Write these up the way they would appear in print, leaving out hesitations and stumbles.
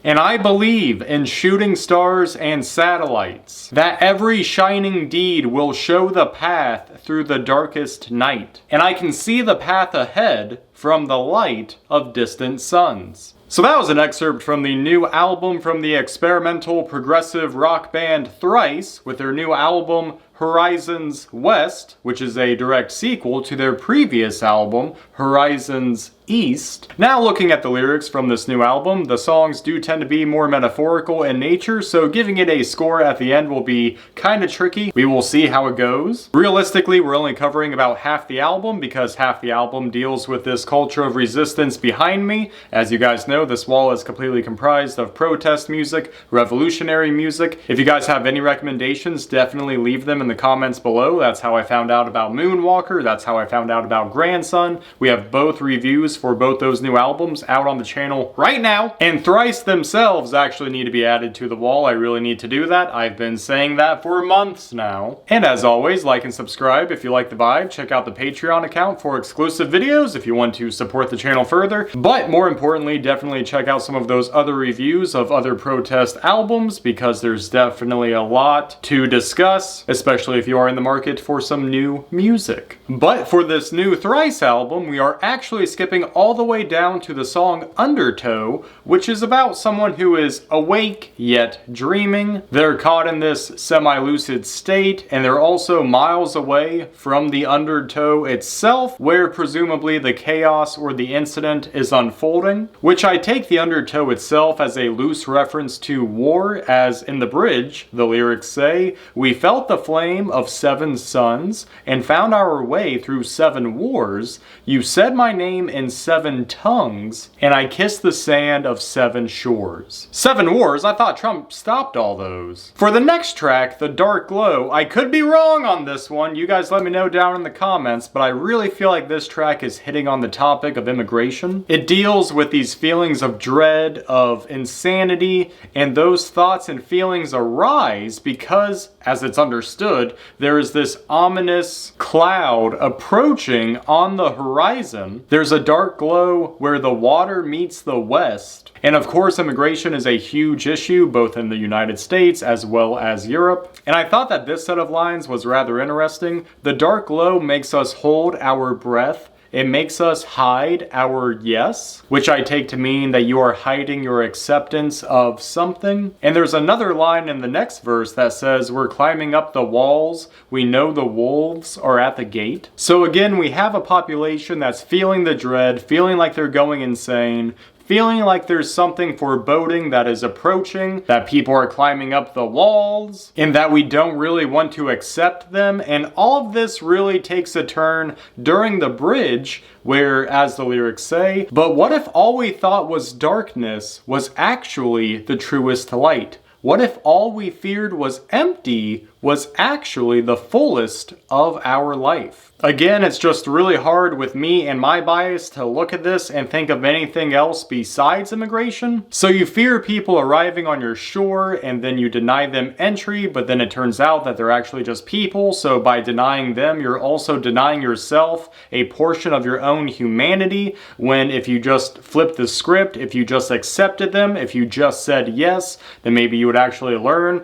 And I believe in shooting stars and satellites, that every shining deed will show the path through the darkest night. And I can see the path ahead from the light of distant suns. So that was an excerpt from the new album from the experimental progressive rock band Thrice, with their new album Horizons West, which is a direct sequel to their previous album, Horizons East. Now looking at the lyrics from this new album, the songs do tend to be more metaphorical in nature, so giving it a score at the end will be kinda tricky. We will see how it goes. Realistically, we're only covering about half the album because half the album deals with this culture of resistance behind me. As you guys know, this wall is completely comprised of protest music, revolutionary music. If you guys have any recommendations, definitely leave them in the comments below. That's how I found out about Moonwalker. That's how I found out about Grandson. We have both reviews for both those new albums out on the channel right now. And Thrice themselves actually need to be added to the wall. I really need to do that. I've been saying that for months now. And as always, like and subscribe if you like the vibe. Check out the Patreon account for exclusive videos if you want to support the channel further. But more importantly, definitely check out some of those other reviews of other protest albums because there's definitely a lot to discuss, especially if you are in the market for some new music. But for this new Thrice album, we are actually skipping all the way down to the song Undertow, which is about someone who is awake yet dreaming. They're caught in this semi-lucid state, and they're also miles away from the undertow itself, where presumably the chaos or the incident is unfolding, which I take the undertow itself as a loose reference to war, as in the bridge, the lyrics say, "We felt the flame of 7 suns and found our way through 7 wars. You said my name in 7 tongues, and I kissed the sand of 7 shores." 7 wars? I thought Trump stopped all those. For the next track, The Dark Glow, I could be wrong on this one. You guys let me know down in the comments, but I really feel like this track is hitting on the topic of immigration. It deals with these feelings of dread, of insanity, and those thoughts and feelings arise because, as it's understood, there is this ominous cloud approaching on the horizon. There's a dark glow where the water meets the west. And of course, immigration is a huge issue both in the United States as well as Europe. And I thought that this set of lines was rather interesting. The dark glow makes us hold our breath. It makes us hide our yes, which I take to mean that you are hiding your acceptance of something. And there's another line in the next verse that says, "We're climbing up the walls. We know the wolves are at the gate." So again, we have a population that's feeling the dread, feeling like they're going insane, feeling like there's something foreboding that is approaching, that people are climbing up the walls, and that we don't really want to accept them. And all of this really takes a turn during the bridge where, as the lyrics say, "But what if all we thought was darkness was actually the truest light? What if all we feared was empty was actually the fullest of our life?" Again, it's just really hard with me and my bias to look at this and think of anything else besides immigration. So you fear people arriving on your shore and then you deny them entry, but then it turns out that they're actually just people. So by denying them, you're also denying yourself a portion of your own humanity, when if you just flipped the script, if you just accepted them, if you just said yes, then maybe you would actually learn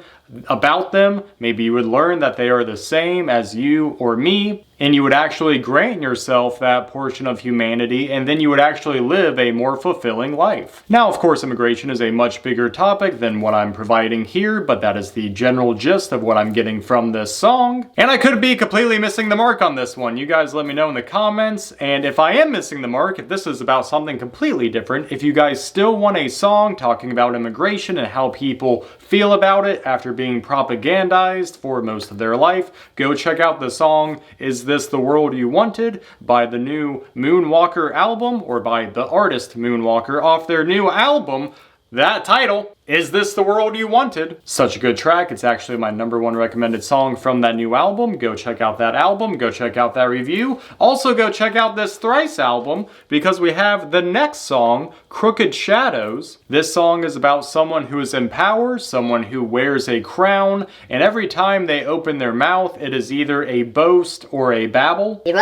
about them. Maybe you would learn that they are the same as you or me, and you would actually grant yourself that portion of humanity, and then you would actually live a more fulfilling life. Now, of course, immigration is a much bigger topic than what I'm providing here, but that is the general gist of what I'm getting from this song. And I could be completely missing the mark on this one. You guys let me know in the comments, and if I am missing the mark, if this is about something completely different, if you guys still want a song talking about immigration and how people feel about it after being propagandized for most of their life, go check out the song Is This the World You Wanted by the new Moonwalker album, or by the artist Moonwalker off their new album, that title. Is This the World You Wanted? Such a good track. It's actually my #1 recommended song from that new album. Go check out that album. Go check out that review. Also go check out this Thrice album because we have the next song, Crooked Shadows. This song is about someone who is in power, someone who wears a crown, and every time they open their mouth, it is either a boast or a babble. I am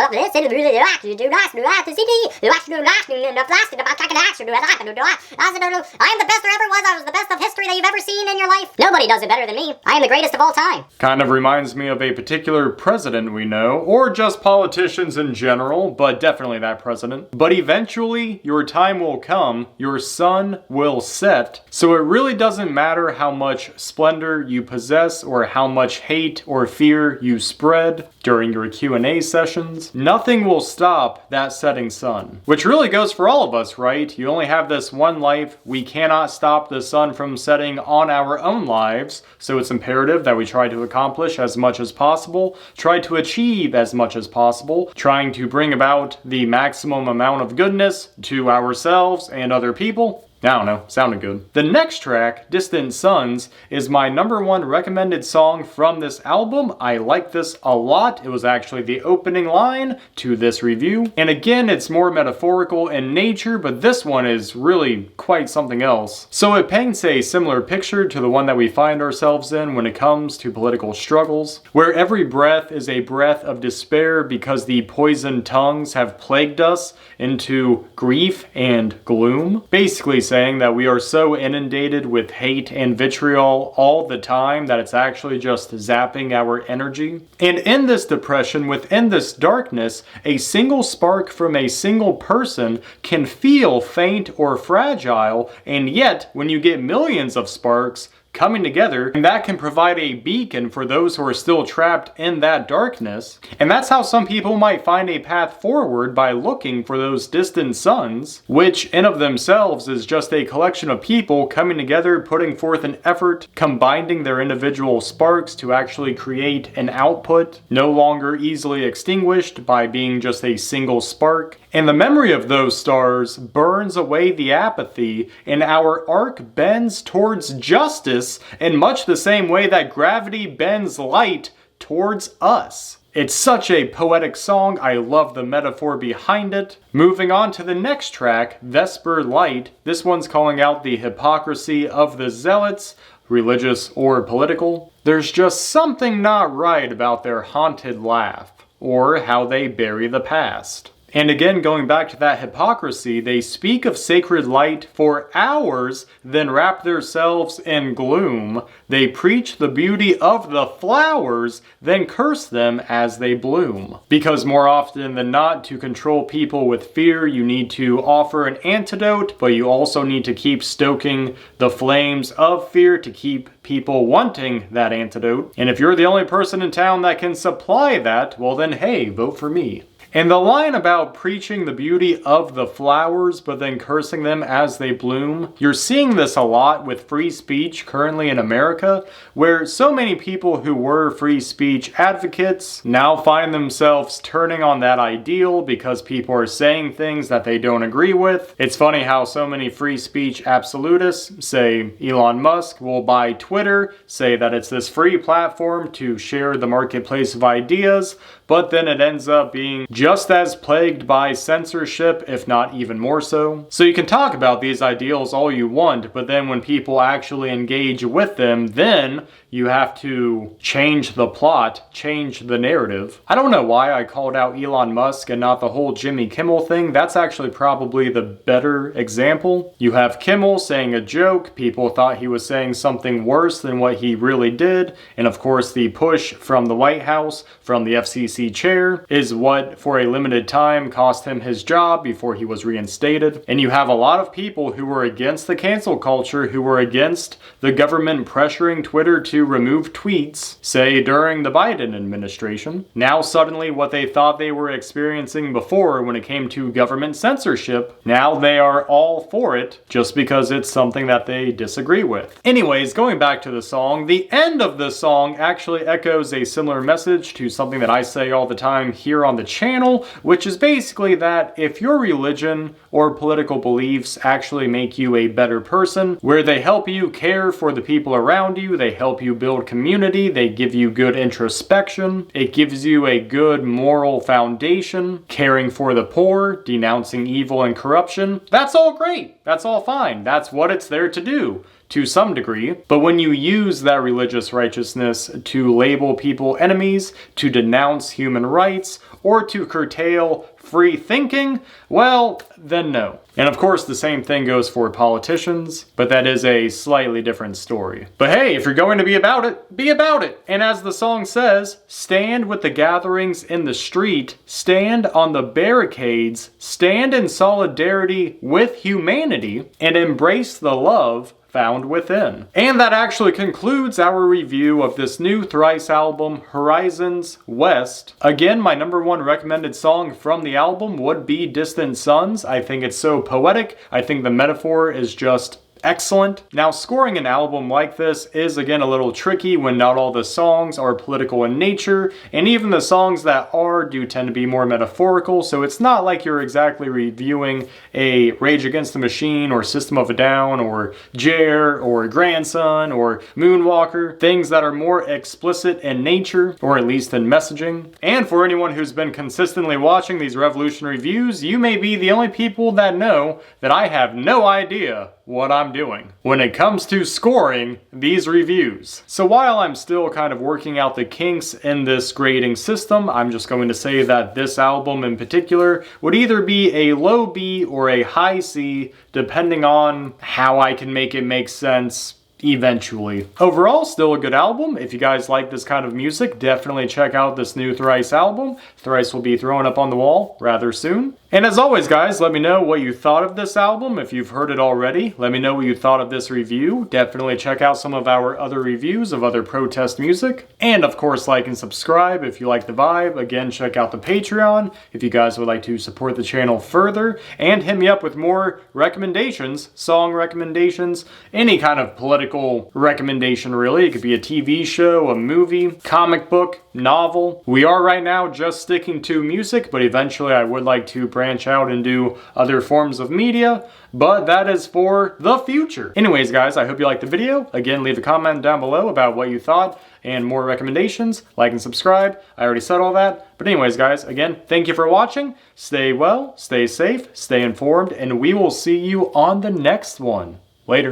the best there ever was. I was the best of history that you've ever seen in your life. Nobody does it better than me. I am the greatest of all time. Kind of reminds me of a particular president we know, or just politicians in general, but definitely that president. But eventually, your time will come, your sun will set, so it really doesn't matter how much splendor you possess or how much hate or fear you spread during your Q&A sessions. Nothing will stop that setting sun. Which really goes for all of us, right? You only have this one life. We cannot stop the sun from setting on our own lives, so it's imperative that we try to accomplish as much as possible, try to achieve as much as possible, trying to bring about the maximum amount of goodness to ourselves and other people. I don't know, sounded good. The next track, Distant Suns, is my #1 recommended song from this album. I like this a lot. It was actually the opening line to this review. And again, it's more metaphorical in nature, but this one is really quite something else. So it paints a similar picture to the one that we find ourselves in when it comes to political struggles, where every breath is a breath of despair because the poisoned tongues have plagued us into grief and gloom. Basically saying that we are so inundated with hate and vitriol all the time that it's actually just zapping our energy. And in this depression, within this darkness, a single spark from a single person can feel faint or fragile, and yet when you get millions of sparks coming together, and that can provide a beacon for those who are still trapped in that darkness. And that's how some people might find a path forward, by looking for those distant suns, which in of themselves is just a collection of people coming together, putting forth an effort, combining their individual sparks to actually create an output, no longer easily extinguished by being just a single spark. And the memory of those stars burns away the apathy, and our arc bends towards justice in much the same way that gravity bends light towards us. It's such a poetic song. I love the metaphor behind it. Moving on to the next track, Vesper Light. This one's calling out the hypocrisy of the zealots, religious or political. There's just something not right about their haunted laugh, or how they bury the past. And again, going back to that hypocrisy, they speak of sacred light for hours, then wrap themselves in gloom. They preach the beauty of the flowers, then curse them as they bloom. Because more often than not, to control people with fear, you need to offer an antidote, but you also need to keep stoking the flames of fear to keep people wanting that antidote. And if you're the only person in town that can supply that, well then hey, vote for me. And the line about preaching the beauty of the flowers but then cursing them as they bloom, you're seeing this a lot with free speech currently in America, where so many people who were free speech advocates now find themselves turning on that ideal because people are saying things that they don't agree with. It's funny how so many free speech absolutists, say Elon Musk, will buy Twitter, say that it's this free platform to share the marketplace of ideas, but then it ends up being just as plagued by censorship, if not even more so. So you can talk about these ideals all you want, but then when people actually engage with them, then you have to change the plot, change the narrative. I don't know why I called out Elon Musk and not the whole Jimmy Kimmel thing. That's actually probably the better example. You have Kimmel saying a joke, people thought he was saying something worse than what he really did, and of course the push from the White House, from the FCC chair, is what for a limited time cost him his job before he was reinstated. And you have a lot of people who were against the cancel culture, who were against the government pressuring Twitter to remove tweets, say during the Biden administration. Now suddenly what they thought they were experiencing before when it came to government censorship, now they are all for it just because it's something that they disagree with. Anyways, going back to the song, the end of the song actually echoes a similar message to something that I say say all the time here on the channel, which is basically that if your religion or political beliefs actually make you a better person, where they help you care for the people around you, they help you build community, they give you good introspection, it gives you a good moral foundation, caring for the poor, denouncing evil and corruption, that's all great, that's all fine, that's what it's there to do. To some degree, but when you use that religious righteousness to label people enemies, to denounce human rights, or to curtail free thinking, well, then no. And of course, the same thing goes for politicians, but that is a slightly different story. But hey, if you're going to be about it, be about it! And as the song says, stand with the gatherings in the street, stand on the barricades, stand in solidarity with humanity, and embrace the love found within. And that actually concludes our review of this new Thrice album, Horizons West. Again, my #1 recommended song from the album would be Distant Suns. I think it's so poetic. I think the metaphor is just excellent. Now, scoring an album like this is again a little tricky when not all the songs are political in nature, and even the songs that are do tend to be more metaphorical, so it's not like you're exactly reviewing a Rage Against the Machine or System of a Down or Jer or Grandson or Moonwalker, things that are more explicit in nature, or at least in messaging. And for anyone who's been consistently watching these Revolution reviews, you may be the only people that know that I have no idea what I'm doing when it comes to scoring these reviews. So while I'm still kind of working out the kinks in this grading system, I'm just going to say that this album in particular would either be a low B or a high C, depending on how I can make it make sense eventually. Overall, still a good album. If you guys like this kind of music, definitely check out this new Thrice album. Thrice will be thrown up on the wall rather soon. And as always, guys, let me know what you thought of this album. If you've heard it already, let me know what you thought of this review. Definitely check out some of our other reviews of other protest music. And of course, like and subscribe if you like the vibe. Again, check out the Patreon if you guys would like to support the channel further. And hit me up with more recommendations, song recommendations, any kind of political recommendation really. It could be a TV show, a movie, comic book, novel. We are right now just sticking to music, but eventually I would like to branch out and do other forms of media, but that is for the future. Anyways, guys, I hope you liked the video. Again, leave a comment down below about what you thought and more recommendations. Like and subscribe. I already said all that. But anyways, guys, again, thank you for watching. Stay well, stay safe, stay informed, and we will see you on the next one. Later.